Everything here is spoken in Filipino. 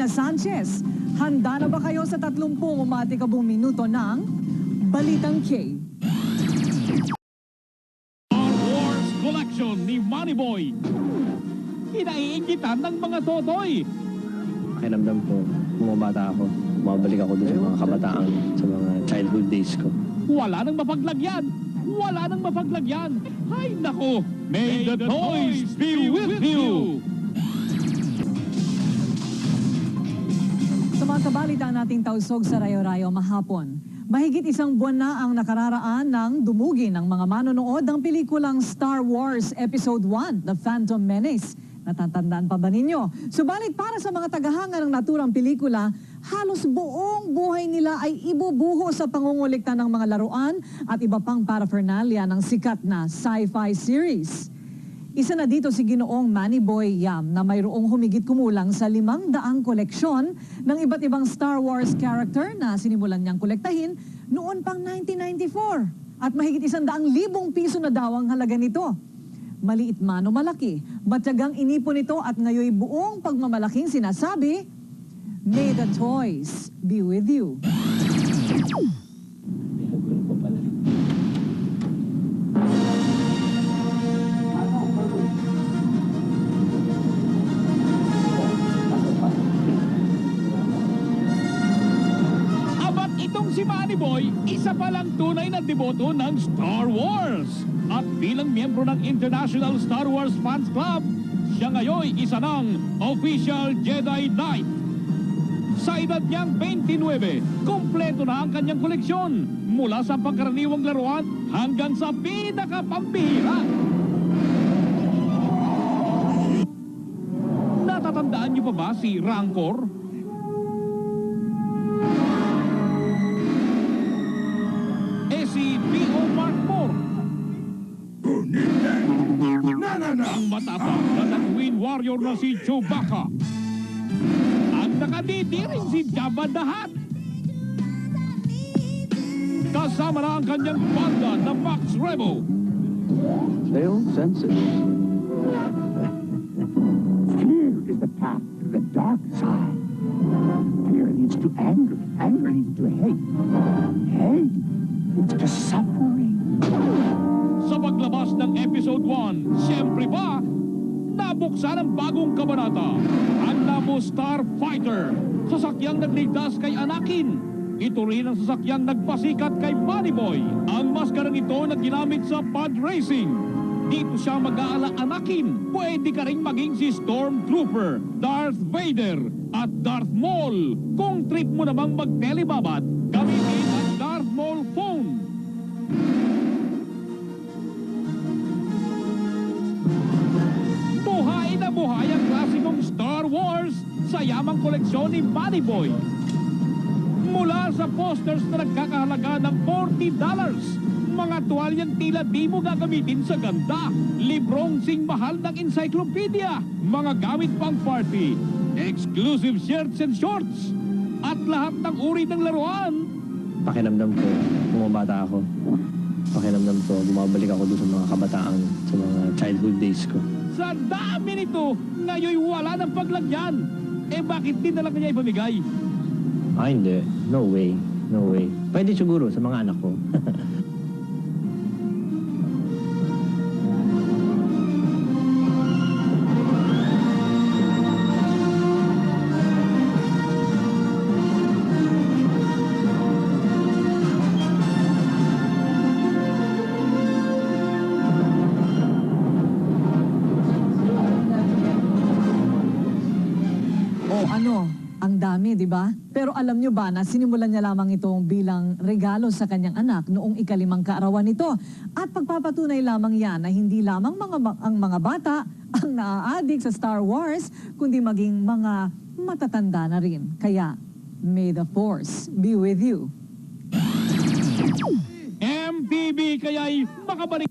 na Sanchez. Handa na ba kayo sa 30 umatikabong minuto ng Balitang K? Star Wars Collection ni Moneyboy. Kinaiingitan ng mga totoy. Pakiramdam ko, bumabata ako. Bumabalik ako doon sa mga kabataan, sa mga childhood days ko. Wala nang mapaglagyan. Wala nang mapaglagyan. Hay nako, may the toys be with you. Sa mga kabalita nating tausog sa Rayo-Rayo mahapon, mahigit isang buwan na ang nakararaan ng dumugi ng mga manonood ng pelikulang Star Wars Episode 1, The Phantom Menace. Natatandaan pa ba ninyo? Subalit para sa mga tagahanga ng naturang pelikula, halos buong buhay nila ay ibubuho sa pangungulikta ng mga laruan at iba pang paraphernalia ng sikat na sci-fi series. Isa na dito si Ginoong Manny Boy Yam na mayroong humigit kumulang sa 500 koleksyon ng iba't ibang Star Wars character na sinimulan niyang kolektahin noon pang 1994. At mahigit 100,000 piso na daw ang halaga nito. Maliit man o malaki, matyagang inipon ito at ngayoy buong pagmamalaking sinasabi, may the toys be with you. Abat itong si Moneyboy, isa palang tunay na deboto ng Star Wars. At bilang miyembro ng International Star Wars Fans Club, siya ngayon isa ng Official Jedi Knight. Sa edad niyang 29, kompleto na ang kanyang koleksyon mula sa pangkaraniwang laruan hanggang sa pinakapambihira. Natatandaan niyo pa ba si Rancor? Si P.O. Mark Moore. Ang matapang na Tatooine warrior na si Chewbacca. Ang nakaditiring si Jabba the Hutt. Kasama na ang kanyang banda na Max Rebo. They'll sense it. Fear is the path to the dark side. Fear leads to anger. Anger leads to hate. Hate leads to suffering. Sa paglabas ng Episode 1, siyempre ba, nabuksan ang bagong kabanata. Ang Naboo Starfighter, sasakyang nagligtas kay Anakin. Ito rin ang sasakyang nagpasikat kay Moneyboy. Ang maskara nito na ginamit sa pod racing. Dito siya mag-aala Anakin. Pwede ka rin maging si Stormtrooper, Darth Vader, at Darth Maul. Kung trip mo namang mag-telebabat, gamitin ang Darth Maul phone. Buhay na buhay ang klasikong Star Wars sa yamang koleksyon ni Moneyboy. Mula sa posters na nagkakahalaga ng $40, mga tuwalyang tila di mo gagamitin sa ganda, librong sing mahal ng encyclopedia, mga gamit pang party, exclusive shirts and shorts, at lahat ng uri ng laruan. Pakiramdam ko, bumabata ako. Pakiramdam ko, bumabalik ako doon sa mga kabataan, sa mga childhood days ko. Sa dami nito, ngayon wala ng paglagyan. Bakit din na lang kanya ipamigay? Hindi. No way. No way. Pwede siguro sa mga anak ko. Ang dami, di ba? Pero alam nyo ba na sinimulan niya lamang itong bilang regalo sa kanyang anak noong ika-5 kaarawan nito. At pagpapatunay lamang yan na hindi lamang ang mga bata ang naaadik sa Star Wars, kundi maging mga matatanda na rin. Kaya, may the Force be with you. MTV kaya'y makabalik.